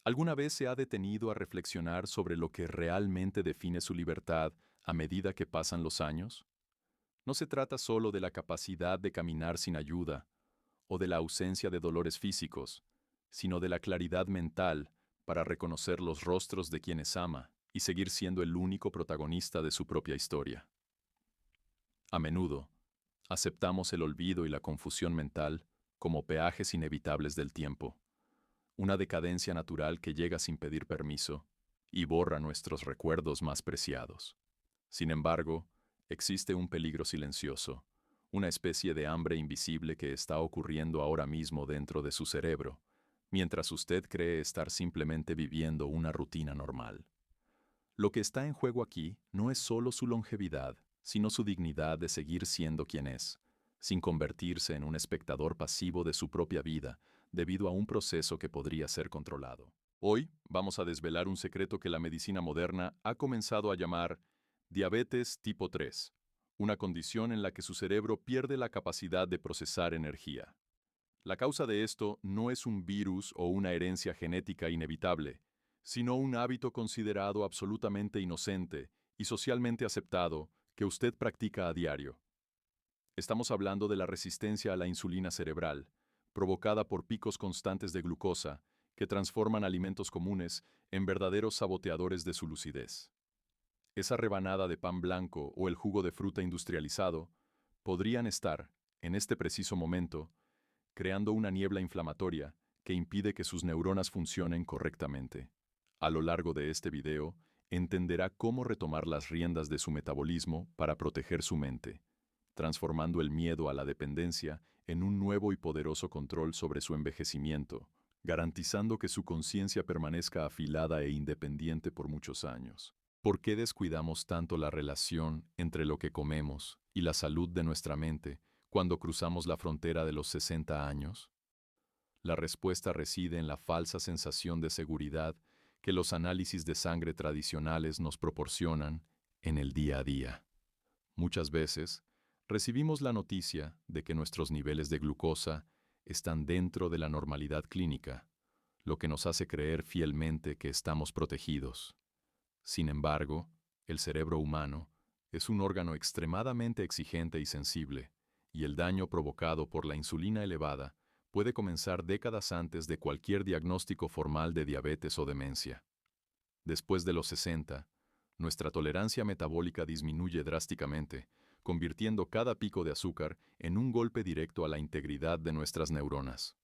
¿Alguna vez se ha detenido a reflexionar sobre lo que realmente define su libertad a medida que pasan los años? No se trata solo de la capacidad de caminar sin ayuda o de la ausencia de dolores físicos, sino de la claridad mental para reconocer los rostros de quienes ama y seguir siendo el único protagonista de su propia historia. A menudo, aceptamos el olvido y la confusión mental como peajes inevitables del tiempo, una decadencia natural que llega sin pedir permiso y borra nuestros recuerdos más preciados. Sin embargo, existe un peligro silencioso, una especie de hambre invisible que está ocurriendo ahora mismo dentro de su cerebro, mientras usted cree estar simplemente viviendo una rutina normal. Lo que está en juego aquí no es solo su longevidad, sino su dignidad de seguir siendo quien es, sin convertirse en un espectador pasivo de su propia vida, debido a un proceso que podría ser controlado. Hoy vamos a desvelar un secreto que la medicina moderna ha comenzado a llamar diabetes tipo 3, una condición en la que su cerebro pierde la capacidad de procesar energía. La causa de esto no es un virus o una herencia genética inevitable, sino un hábito considerado absolutamente inocente y socialmente aceptado que usted practica a diario. Estamos hablando de la resistencia a la insulina cerebral, provocada por picos constantes de glucosa que transforman alimentos comunes en verdaderos saboteadores de su lucidez. Esa rebanada de pan blanco o el jugo de fruta industrializado podrían estar, en este preciso momento, creando una niebla inflamatoria que impide que sus neuronas funcionen correctamente. A lo largo de este video, entenderá cómo retomar las riendas de su metabolismo para proteger su mente, transformando el miedo a la dependencia en un nuevo y poderoso control sobre su envejecimiento, garantizando que su conciencia permanezca afilada e independiente por muchos años. ¿Por qué descuidamos tanto la relación entre lo que comemos y la salud de nuestra mente cuando cruzamos la frontera de los 60 años? La respuesta reside en la falsa sensación de seguridad que los análisis de sangre tradicionales nos proporcionan en el día a día. Muchas veces, recibimos la noticia de que nuestros niveles de glucosa están dentro de la normalidad clínica, lo que nos hace creer fielmente que estamos protegidos. Sin embargo, el cerebro humano es un órgano extremadamente exigente y sensible, y el daño provocado por la insulina elevada puede comenzar décadas antes de cualquier diagnóstico formal de diabetes o demencia. Después de los 60, nuestra tolerancia metabólica disminuye drásticamente, convirtiendo cada pico de azúcar en un golpe directo a la integridad de nuestras neuronas.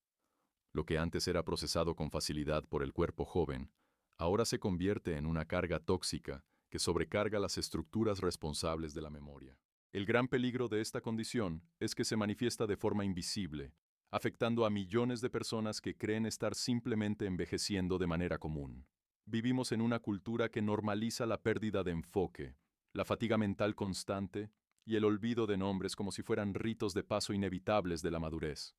Lo que antes era procesado con facilidad por el cuerpo joven, ahora se convierte en una carga tóxica que sobrecarga las estructuras responsables de la memoria. El gran peligro de esta condición es que se manifiesta de forma invisible, afectando a millones de personas que creen estar simplemente envejeciendo de manera común. Vivimos en una cultura que normaliza la pérdida de enfoque, la fatiga mental constante y el olvido de nombres como si fueran ritos de paso inevitables de la madurez.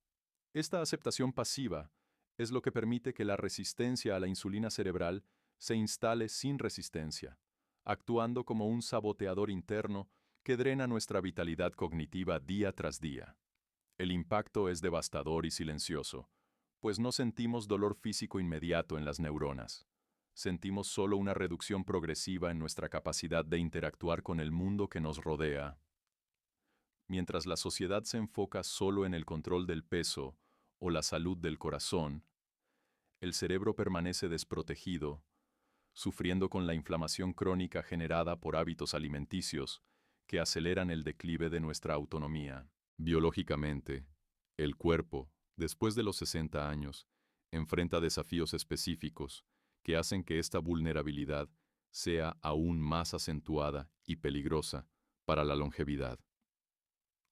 Esta aceptación pasiva es lo que permite que la resistencia a la insulina cerebral se instale sin resistencia, actuando como un saboteador interno que drena nuestra vitalidad cognitiva día tras día. El impacto es devastador y silencioso, pues no sentimos dolor físico inmediato en las neuronas. Sentimos solo una reducción progresiva en nuestra capacidad de interactuar con el mundo que nos rodea. Mientras la sociedad se enfoca solo en el control del peso o la salud del corazón, el cerebro permanece desprotegido, sufriendo con la inflamación crónica generada por hábitos alimenticios que aceleran el declive de nuestra autonomía. Biológicamente, el cuerpo, después de los 60 años, enfrenta desafíos específicos que hacen que esta vulnerabilidad sea aún más acentuada y peligrosa para la longevidad.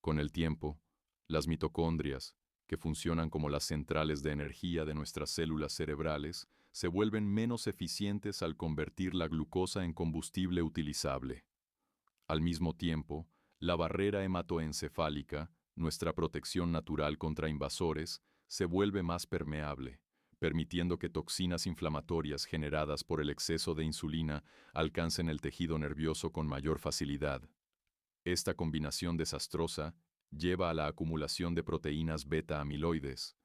Con el tiempo, las mitocondrias, que funcionan como las centrales de energía de nuestras células cerebrales, se vuelven menos eficientes al convertir la glucosa en combustible utilizable. Al mismo tiempo, la barrera hematoencefálica, nuestra protección natural contra invasores, se vuelve más permeable, permitiendo que toxinas inflamatorias generadas por el exceso de insulina alcancen el tejido nervioso con mayor facilidad. Esta combinación desastrosa lleva a la acumulación de proteínas beta-amiloides,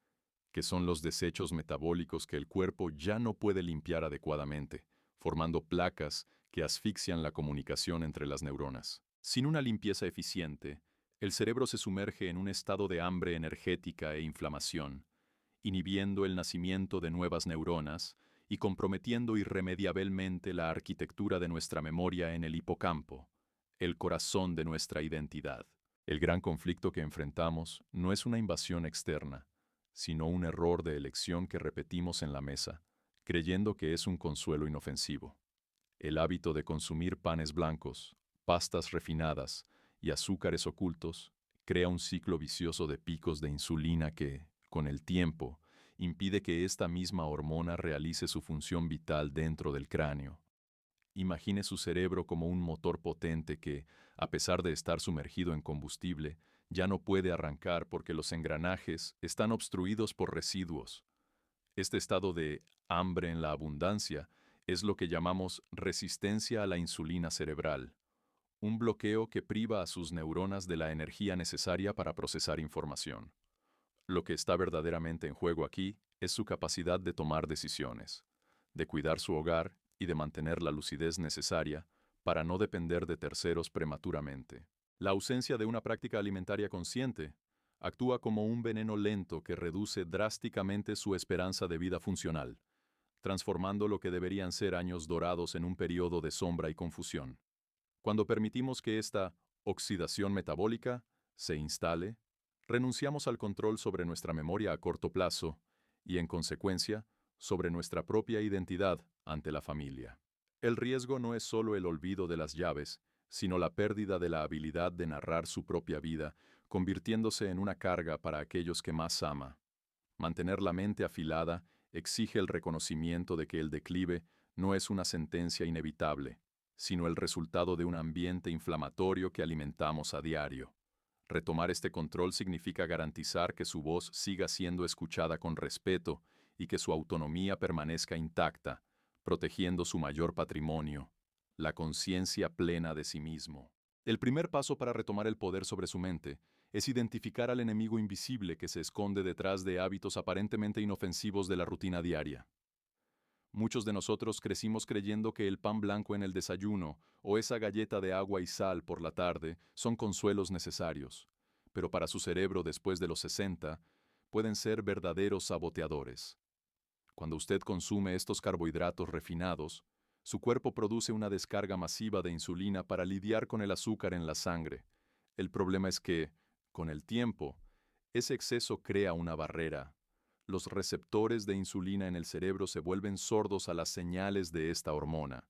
que son los desechos metabólicos que el cuerpo ya no puede limpiar adecuadamente, formando placas que asfixian la comunicación entre las neuronas. Sin una limpieza eficiente, el cerebro se sumerge en un estado de hambre energética e inflamación, inhibiendo el nacimiento de nuevas neuronas y comprometiendo irremediablemente la arquitectura de nuestra memoria en el hipocampo, el corazón de nuestra identidad. El gran conflicto que enfrentamos no es una invasión externa, sino un error de elección que repetimos en la mesa, creyendo que es un consuelo inofensivo. El hábito de consumir panes blancos, pastas refinadas y azúcares ocultos crea un ciclo vicioso de picos de insulina que, con el tiempo, impide que esta misma hormona realice su función vital dentro del cráneo. Imagine su cerebro como un motor potente que, a pesar de estar sumergido en combustible, ya no puede arrancar porque los engranajes están obstruidos por residuos. Este estado de hambre en la abundancia es lo que llamamos resistencia a la insulina cerebral, un bloqueo que priva a sus neuronas de la energía necesaria para procesar información. Lo que está verdaderamente en juego aquí es su capacidad de tomar decisiones, de cuidar su hogar y de mantener la lucidez necesaria para no depender de terceros prematuramente. La ausencia de una práctica alimentaria consciente actúa como un veneno lento que reduce drásticamente su esperanza de vida funcional, transformando lo que deberían ser años dorados en un periodo de sombra y confusión. Cuando permitimos que esta oxidación metabólica se instale, renunciamos al control sobre nuestra memoria a corto plazo y, en consecuencia, sobre nuestra propia identidad ante la familia. El riesgo no es solo el olvido de las llaves, sino la pérdida de la habilidad de narrar su propia vida, convirtiéndose en una carga para aquellos que más ama. Mantener la mente afilada exige el reconocimiento de que el declive no es una sentencia inevitable, sino el resultado de un ambiente inflamatorio que alimentamos a diario. Retomar este control significa garantizar que su voz siga siendo escuchada con respeto y que su autonomía permanezca intacta, protegiendo su mayor patrimonio, la conciencia plena de sí mismo. El primer paso para retomar el poder sobre su mente es identificar al enemigo invisible que se esconde detrás de hábitos aparentemente inofensivos de la rutina diaria. Muchos de nosotros crecimos creyendo que el pan blanco en el desayuno o esa galleta de agua y sal por la tarde son consuelos necesarios, pero para su cerebro después de los 60 pueden ser verdaderos saboteadores. Cuando usted consume estos carbohidratos refinados, su cuerpo produce una descarga masiva de insulina para lidiar con el azúcar en la sangre. El problema es que, con el tiempo, ese exceso crea una barrera. Los receptores de insulina en el cerebro se vuelven sordos a las señales de esta hormona.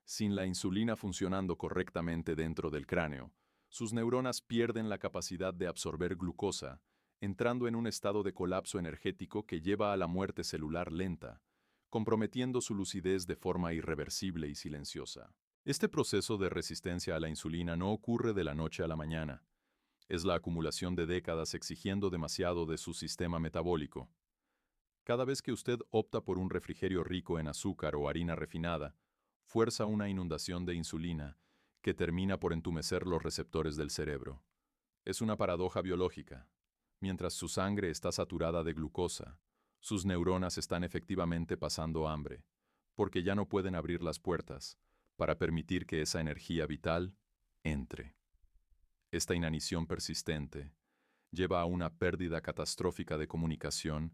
Sin la insulina funcionando correctamente dentro del cráneo, sus neuronas pierden la capacidad de absorber glucosa, entrando en un estado de colapso energético que lleva a la muerte celular lenta, comprometiendo su lucidez de forma irreversible y silenciosa. Este proceso de resistencia a la insulina no ocurre de la noche a la mañana. Es la acumulación de décadas exigiendo demasiado de su sistema metabólico. Cada vez que usted opta por un refrigerio rico en azúcar o harina refinada, fuerza una inundación de insulina que termina por entumecer los receptores del cerebro. Es una paradoja biológica. Mientras su sangre está saturada de glucosa, sus neuronas están efectivamente pasando hambre, porque ya no pueden abrir las puertas para permitir que esa energía vital entre. Esta inanición persistente lleva a una pérdida catastrófica de comunicación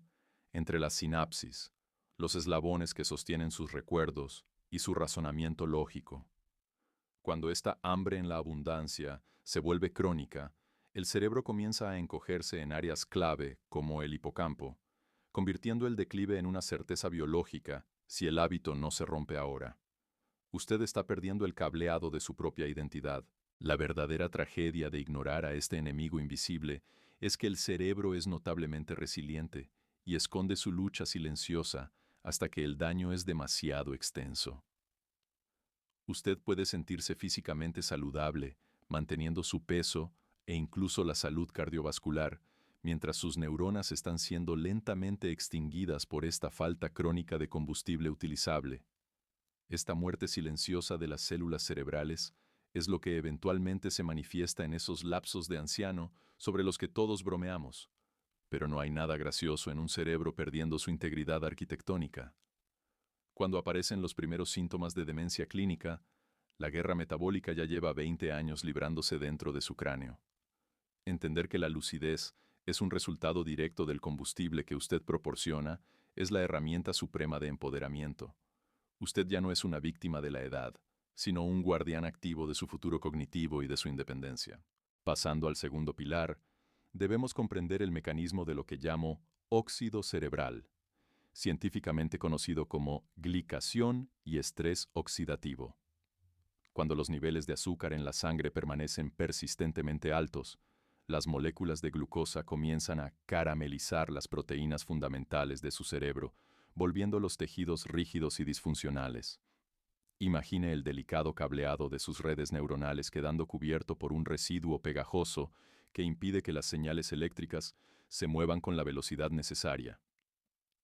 entre las sinapsis, los eslabones que sostienen sus recuerdos y su razonamiento lógico. Cuando esta hambre en la abundancia se vuelve crónica, el cerebro comienza a encogerse en áreas clave como el hipocampo, convirtiendo el declive en una certeza biológica si el hábito no se rompe ahora. Usted está perdiendo el cableado de su propia identidad. La verdadera tragedia de ignorar a este enemigo invisible es que el cerebro es notablemente resiliente y esconde su lucha silenciosa hasta que el daño es demasiado extenso. Usted puede sentirse físicamente saludable, manteniendo su peso e incluso la salud cardiovascular, mientras sus neuronas están siendo lentamente extinguidas por esta falta crónica de combustible utilizable. Esta muerte silenciosa de las células cerebrales es lo que eventualmente se manifiesta en esos lapsos de anciano sobre los que todos bromeamos, Pero no hay nada gracioso en un cerebro perdiendo su integridad arquitectónica. Cuando aparecen los primeros síntomas de demencia clínica, la guerra metabólica ya lleva 20 años librándose dentro de su cráneo. Entender que la lucidez es un resultado directo del combustible que usted proporciona es la herramienta suprema de empoderamiento. Usted ya no es una víctima de la edad, sino un guardián activo de su futuro cognitivo y de su independencia. Pasando al segundo pilar, debemos comprender el mecanismo de lo que llamo óxido cerebral, científicamente conocido como glicación y estrés oxidativo. Cuando los niveles de azúcar en la sangre permanecen persistentemente altos, las moléculas de glucosa comienzan a caramelizar las proteínas fundamentales de su cerebro, volviendo los tejidos rígidos y disfuncionales. Imagine el delicado cableado de sus redes neuronales quedando cubierto por un residuo pegajoso que impide que las señales eléctricas se muevan con la velocidad necesaria.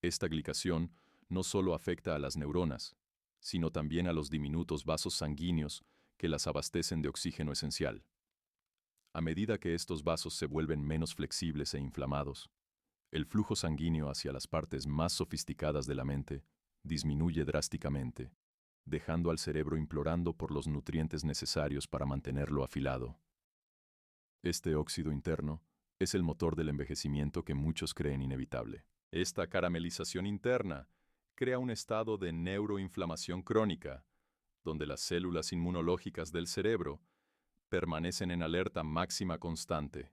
Esta glicación no solo afecta a las neuronas, sino también a los diminutos vasos sanguíneos que las abastecen de oxígeno esencial. A medida que estos vasos se vuelven menos flexibles e inflamados, el flujo sanguíneo hacia las partes más sofisticadas de la mente disminuye drásticamente, dejando al cerebro implorando por los nutrientes necesarios para mantenerlo afilado. Este óxido interno es el motor del envejecimiento que muchos creen inevitable. Esta caramelización interna crea un estado de neuroinflamación crónica, donde las células inmunológicas del cerebro permanecen en alerta máxima constante,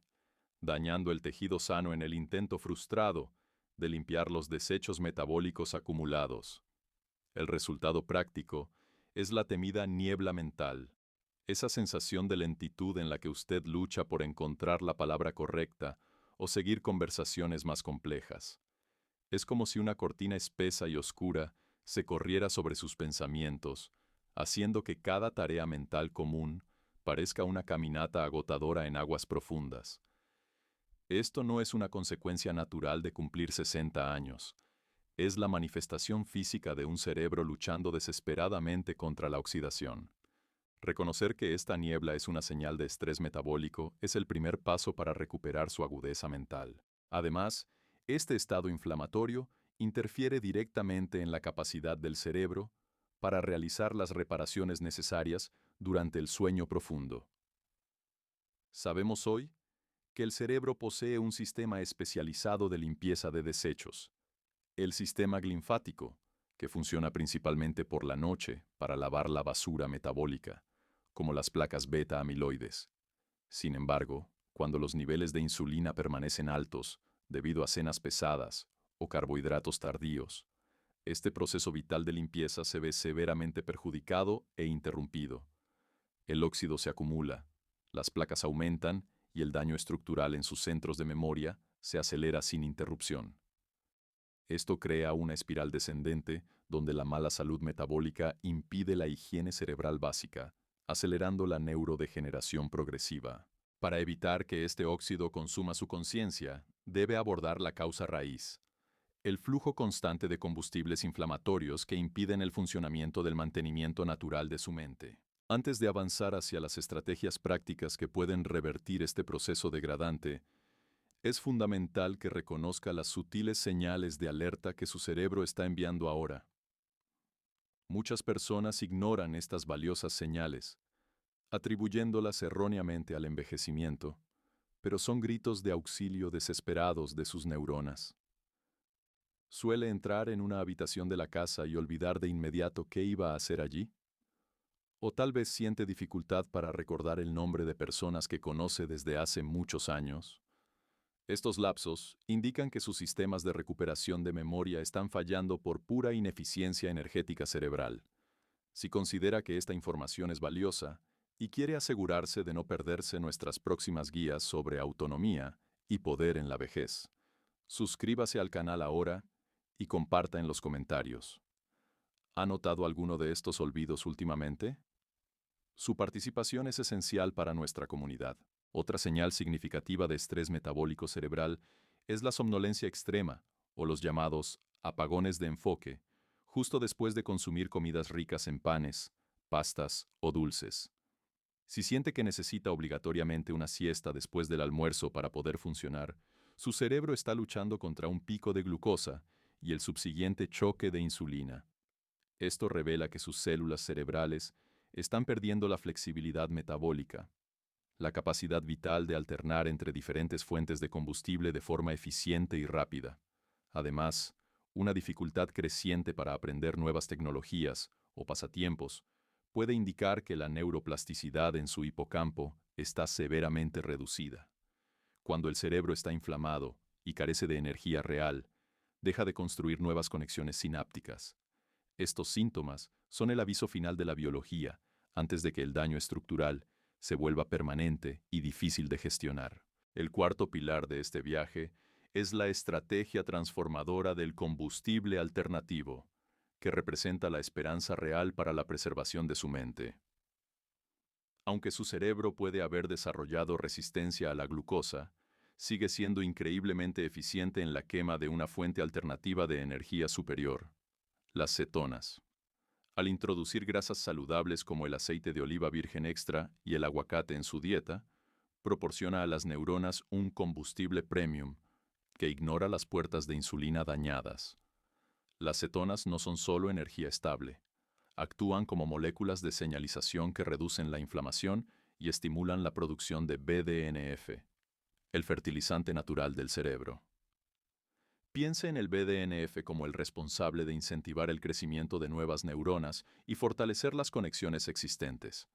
dañando el tejido sano en el intento frustrado de limpiar los desechos metabólicos acumulados. El resultado práctico es la temida niebla mental, esa sensación de lentitud en la que usted lucha por encontrar la palabra correcta o seguir conversaciones más complejas. Es como si una cortina espesa y oscura se corriera sobre sus pensamientos, haciendo que cada tarea mental común parezca una caminata agotadora en aguas profundas. Esto no es una consecuencia natural de cumplir 60 años. Es la manifestación física de un cerebro luchando desesperadamente contra la oxidación. Reconocer que esta niebla es una señal de estrés metabólico es el primer paso para recuperar su agudeza mental. Además, este estado inflamatorio interfiere directamente en la capacidad del cerebro para realizar las reparaciones necesarias durante el sueño profundo. Sabemos hoy que el cerebro posee un sistema especializado de limpieza de desechos, el sistema linfático, que funciona principalmente por la noche para lavar la basura metabólica, como las placas beta-amiloides. Sin embargo, cuando los niveles de insulina permanecen altos debido a cenas pesadas o carbohidratos tardíos, este proceso vital de limpieza se ve severamente perjudicado e interrumpido. El óxido se acumula, las placas aumentan y el daño estructural en sus centros de memoria se acelera sin interrupción. Esto crea una espiral descendente donde la mala salud metabólica impide la higiene cerebral básica, acelerando la neurodegeneración progresiva. Para evitar que este óxido consuma su conciencia, debe abordar la causa raíz, el flujo constante de combustibles inflamatorios que impiden el funcionamiento del mantenimiento natural de su mente. Antes de avanzar hacia las estrategias prácticas que pueden revertir este proceso degradante, es fundamental que reconozca las sutiles señales de alerta que su cerebro está enviando ahora. Muchas personas ignoran estas valiosas señales, atribuyéndolas erróneamente al envejecimiento, pero son gritos de auxilio desesperados de sus neuronas. ¿Suele entrar en una habitación de la casa y olvidar de inmediato qué iba a hacer allí? ¿O tal vez siente dificultad para recordar el nombre de personas que conoce desde hace muchos años? Estos lapsos indican que sus sistemas de recuperación de memoria están fallando por pura ineficiencia energética cerebral. Si considera que esta información es valiosa y quiere asegurarse de no perderse nuestras próximas guías sobre autonomía y poder en la vejez, suscríbase al canal ahora y comparta en los comentarios. ¿Ha notado alguno de estos olvidos últimamente? Su participación es esencial para nuestra comunidad. Otra señal significativa de estrés metabólico cerebral es la somnolencia extrema, o los llamados apagones de enfoque, justo después de consumir comidas ricas en panes, pastas o dulces. Si siente que necesita obligatoriamente una siesta después del almuerzo para poder funcionar, Su cerebro está luchando contra un pico de glucosa y el subsiguiente choque de insulina. Esto revela que sus células cerebrales están perdiendo la flexibilidad metabólica, la capacidad vital de alternar entre diferentes fuentes de combustible de forma eficiente y rápida. Además, una dificultad creciente para aprender nuevas tecnologías o pasatiempos puede indicar que la neuroplasticidad en su hipocampo está severamente reducida. Cuando el cerebro está inflamado y carece de energía real, deja de construir nuevas conexiones sinápticas. Estos síntomas son el aviso final de la biología, antes de que el daño estructural se vuelva permanente y difícil de gestionar. El cuarto pilar de este viaje es la estrategia transformadora del combustible alternativo, que representa la esperanza real para la preservación de su mente. Aunque su cerebro puede haber desarrollado resistencia a la glucosa, sigue siendo increíblemente eficiente en la quema de una fuente alternativa de energía superior, las cetonas. Al introducir grasas saludables como el aceite de oliva virgen extra y el aguacate en su dieta, proporciona a las neuronas un combustible premium que ignora las puertas de insulina dañadas. Las cetonas no son solo energía estable, actúan como moléculas de señalización que reducen la inflamación y estimulan la producción de BDNF, el fertilizante natural del cerebro. Piense en el BDNF como el responsable de incentivar el crecimiento de nuevas neuronas y fortalecer las conexiones existentes.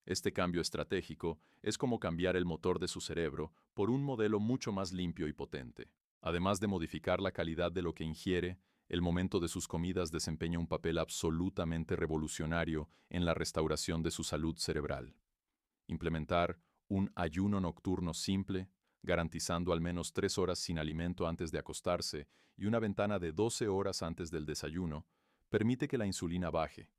Este cambio estratégico es como cambiar el motor de su cerebro por un modelo mucho más limpio y potente. Además de modificar la calidad de lo que ingiere, el momento de sus comidas desempeña un papel absolutamente revolucionario en la restauración de su salud cerebral. Implementar un ayuno nocturno simple, garantizando al menos 3 horas sin alimento antes de acostarse y una ventana de 12 horas antes del desayuno, permite que la insulina baje.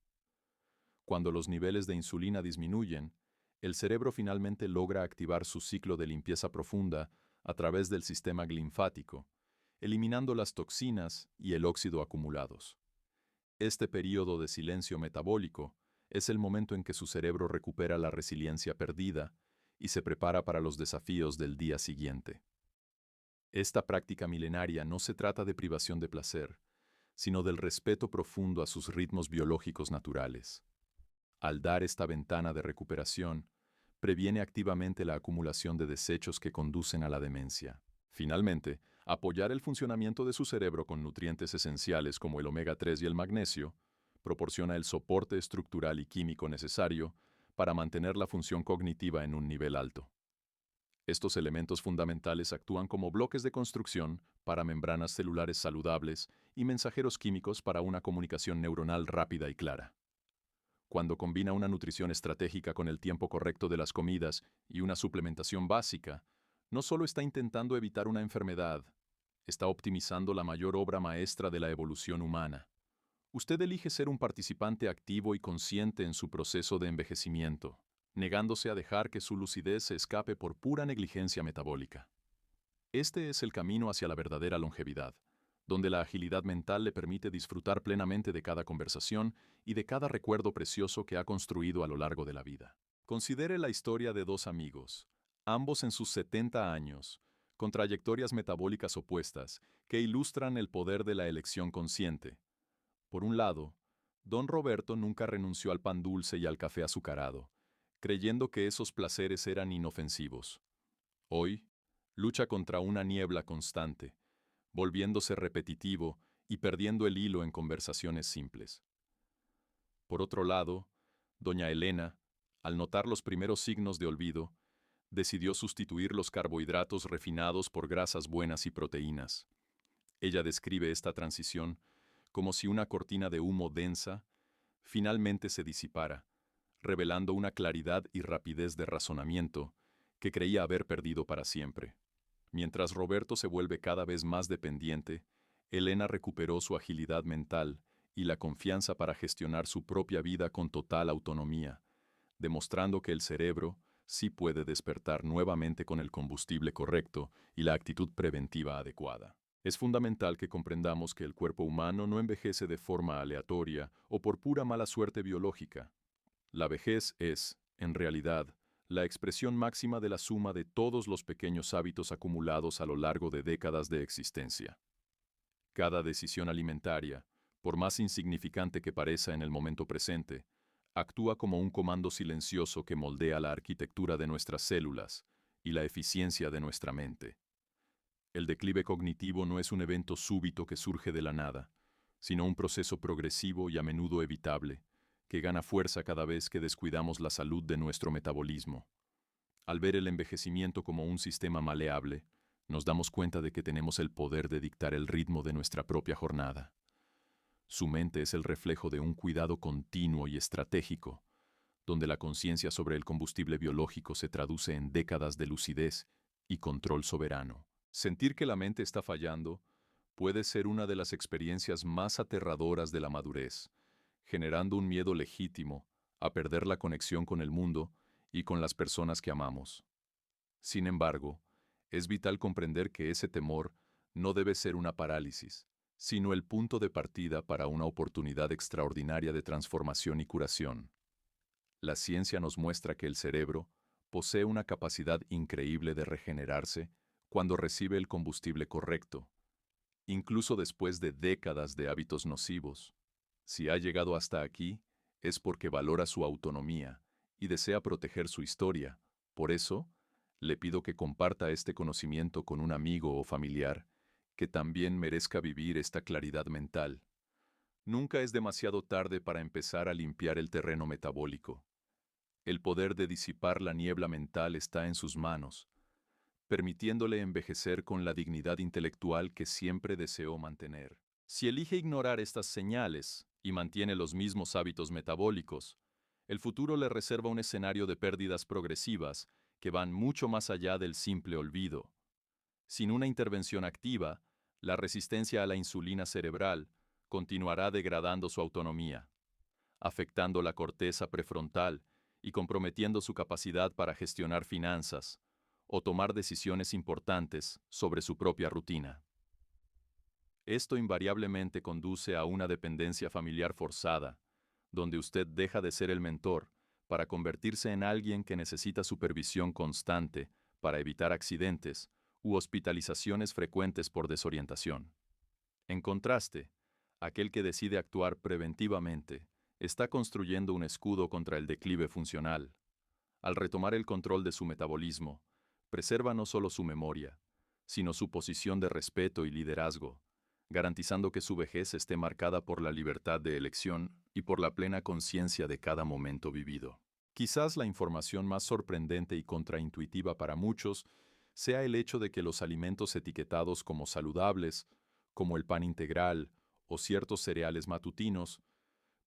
Cuando los niveles de insulina disminuyen, el cerebro finalmente logra activar su ciclo de limpieza profunda a través del sistema linfático, eliminando las toxinas y el óxido acumulados. Este período de silencio metabólico es el momento en que su cerebro recupera la resiliencia perdida y se prepara para los desafíos del día siguiente. Esta práctica milenaria no se trata de privación de placer, sino del respeto profundo a sus ritmos biológicos naturales. Al dar esta ventana de recuperación, previene activamente la acumulación de desechos que conducen a la demencia. Finalmente, apoyar el funcionamiento de su cerebro con nutrientes esenciales como el omega 3 y el magnesio proporciona el soporte estructural y químico necesario para mantener la función cognitiva en un nivel alto. Estos elementos fundamentales actúan como bloques de construcción para membranas celulares saludables y mensajeros químicos para una comunicación neuronal rápida y clara. Cuando combina una nutrición estratégica con el tiempo correcto de las comidas y una suplementación básica, no solo está intentando evitar una enfermedad, está optimizando la mayor obra maestra de la evolución humana. Usted elige ser un participante activo y consciente en su proceso de envejecimiento, negándose a dejar que su lucidez se escape por pura negligencia metabólica. Este es el camino hacia la verdadera longevidad, donde la agilidad mental le permite disfrutar plenamente de cada conversación y de cada recuerdo precioso que ha construido a lo largo de la vida. Considere la historia de dos amigos, ambos en sus 70 años, con trayectorias metabólicas opuestas, que ilustran el poder de la elección consciente. Por un lado, don Roberto nunca renunció al pan dulce y al café azucarado, creyendo que esos placeres eran inofensivos. Hoy, lucha contra una niebla constante, volviéndose repetitivo y perdiendo el hilo en conversaciones simples. Por otro lado, doña Elena, al notar los primeros signos de olvido, decidió sustituir los carbohidratos refinados por grasas buenas y proteínas. Ella describe esta transición como si una cortina de humo densa finalmente se disipara, revelando una claridad y rapidez de razonamiento que creía haber perdido para siempre. Mientras Roberto se vuelve cada vez más dependiente, Elena recuperó su agilidad mental y la confianza para gestionar su propia vida con total autonomía, demostrando que el cerebro sí puede despertar nuevamente con el combustible correcto y la actitud preventiva adecuada. Es fundamental que comprendamos que el cuerpo humano no envejece de forma aleatoria o por pura mala suerte biológica. La vejez es, en realidad, la expresión máxima de la suma de todos los pequeños hábitos acumulados a lo largo de décadas de existencia. Cada decisión alimentaria, por más insignificante que parezca en el momento presente, actúa como un comando silencioso que moldea la arquitectura de nuestras células y la eficiencia de nuestra mente. El declive cognitivo no es un evento súbito que surge de la nada, sino un proceso progresivo y a menudo evitable, que gana fuerza cada vez que descuidamos la salud de nuestro metabolismo. Al ver el envejecimiento como un sistema maleable, nos damos cuenta de que tenemos el poder de dictar el ritmo de nuestra propia jornada. Su mente es el reflejo de un cuidado continuo y estratégico, donde la conciencia sobre el combustible biológico se traduce en décadas de lucidez y control soberano. Sentir que la mente está fallando puede ser una de las experiencias más aterradoras de la madurez, generando un miedo legítimo a perder la conexión con el mundo y con las personas que amamos. Sin embargo, es vital comprender que ese temor no debe ser una parálisis, sino el punto de partida para una oportunidad extraordinaria de transformación y curación. La ciencia nos muestra que el cerebro posee una capacidad increíble de regenerarse cuando recibe el combustible correcto, incluso después de décadas de hábitos nocivos. Si ha llegado hasta aquí, es porque valora su autonomía y desea proteger su historia. Por eso, le pido que comparta este conocimiento con un amigo o familiar que también merezca vivir esta claridad mental. Nunca es demasiado tarde para empezar a limpiar el terreno metabólico. El poder de disipar la niebla mental está en sus manos, permitiéndole envejecer con la dignidad intelectual que siempre deseó mantener. Si elige ignorar estas señales y mantiene los mismos hábitos metabólicos, el futuro le reserva un escenario de pérdidas progresivas que van mucho más allá del simple olvido. Sin una intervención activa, la resistencia a la insulina cerebral continuará degradando su autonomía, afectando la corteza prefrontal y comprometiendo su capacidad para gestionar finanzas o tomar decisiones importantes sobre su propia rutina. Esto invariablemente conduce a una dependencia familiar forzada, donde usted deja de ser el mentor para convertirse en alguien que necesita supervisión constante para evitar accidentes u hospitalizaciones frecuentes por desorientación. En contraste, aquel que decide actuar preventivamente está construyendo un escudo contra el declive funcional. Al retomar el control de su metabolismo, preserva no solo su memoria, sino su posición de respeto y liderazgo, garantizando que su vejez esté marcada por la libertad de elección y por la plena conciencia de cada momento vivido. Quizás la información más sorprendente y contraintuitiva para muchos sea el hecho de que los alimentos etiquetados como saludables, como el pan integral o ciertos cereales matutinos,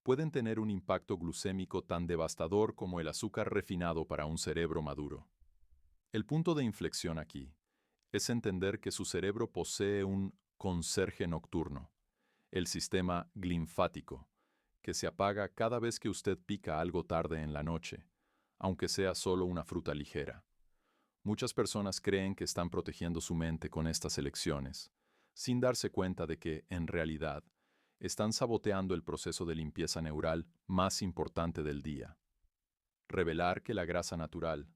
pueden tener un impacto glucémico tan devastador como el azúcar refinado para un cerebro maduro. El punto de inflexión aquí es entender que su cerebro posee un conserje nocturno, el sistema glinfático, que se apaga cada vez que usted pica algo tarde en la noche, aunque sea solo una fruta ligera. Muchas personas creen que están protegiendo su mente con estas elecciones, sin darse cuenta de que, en realidad, están saboteando el proceso de limpieza neural más importante del día. Revelar que la grasa natural,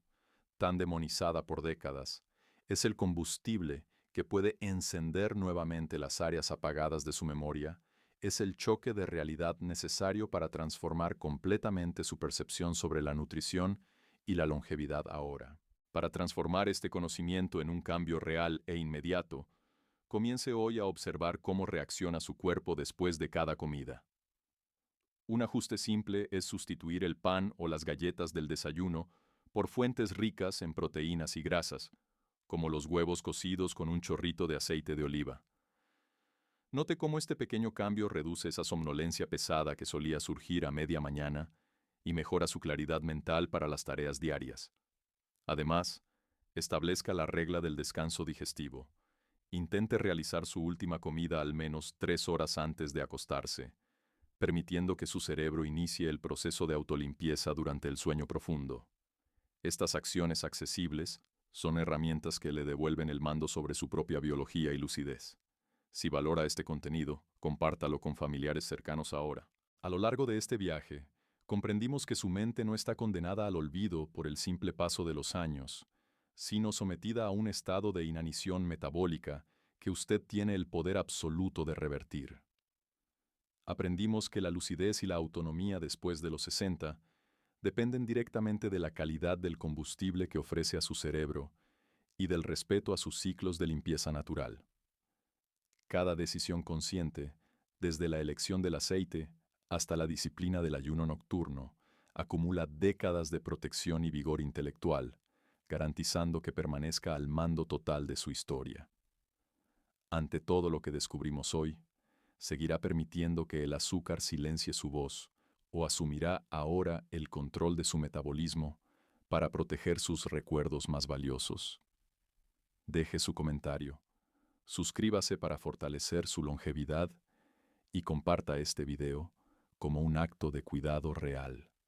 tan demonizada por décadas, es el combustible que puede encender nuevamente las áreas apagadas de su memoria, es el choque de realidad necesario para transformar completamente su percepción sobre la nutrición y la longevidad ahora. Para transformar este conocimiento en un cambio real e inmediato, comience hoy a observar cómo reacciona su cuerpo después de cada comida. Un ajuste simple es sustituir el pan o las galletas del desayuno por fuentes ricas en proteínas y grasas, como los huevos cocidos con un chorrito de aceite de oliva. Note cómo este pequeño cambio reduce esa somnolencia pesada que solía surgir a media mañana y mejora su claridad mental para las tareas diarias. Además, establezca la regla del descanso digestivo. Intente realizar su última comida al menos 3 horas antes de acostarse, permitiendo que su cerebro inicie el proceso de autolimpieza durante el sueño profundo. Estas acciones accesibles son herramientas que le devuelven el mando sobre su propia biología y lucidez. Si valora este contenido, compártalo con familiares cercanos ahora. A lo largo de este viaje, Comprendimos que su mente no está condenada al olvido por el simple paso de los años, sino sometida a un estado de inanición metabólica que usted tiene el poder absoluto de revertir. Aprendimos que la lucidez y la autonomía después de los 60 dependen directamente de la calidad del combustible que ofrece a su cerebro y del respeto a sus ciclos de limpieza natural. Cada decisión consciente, desde la elección del aceite hasta la disciplina del ayuno nocturno, acumula décadas de protección y vigor intelectual, garantizando que permanezca al mando total de su historia. Ante todo lo que descubrimos hoy, ¿seguirá permitiendo que el azúcar silencie su voz o asumirá ahora el control de su metabolismo para proteger sus recuerdos más valiosos? Deje su comentario, suscríbase para fortalecer su longevidad y comparta este video como un acto de cuidado real.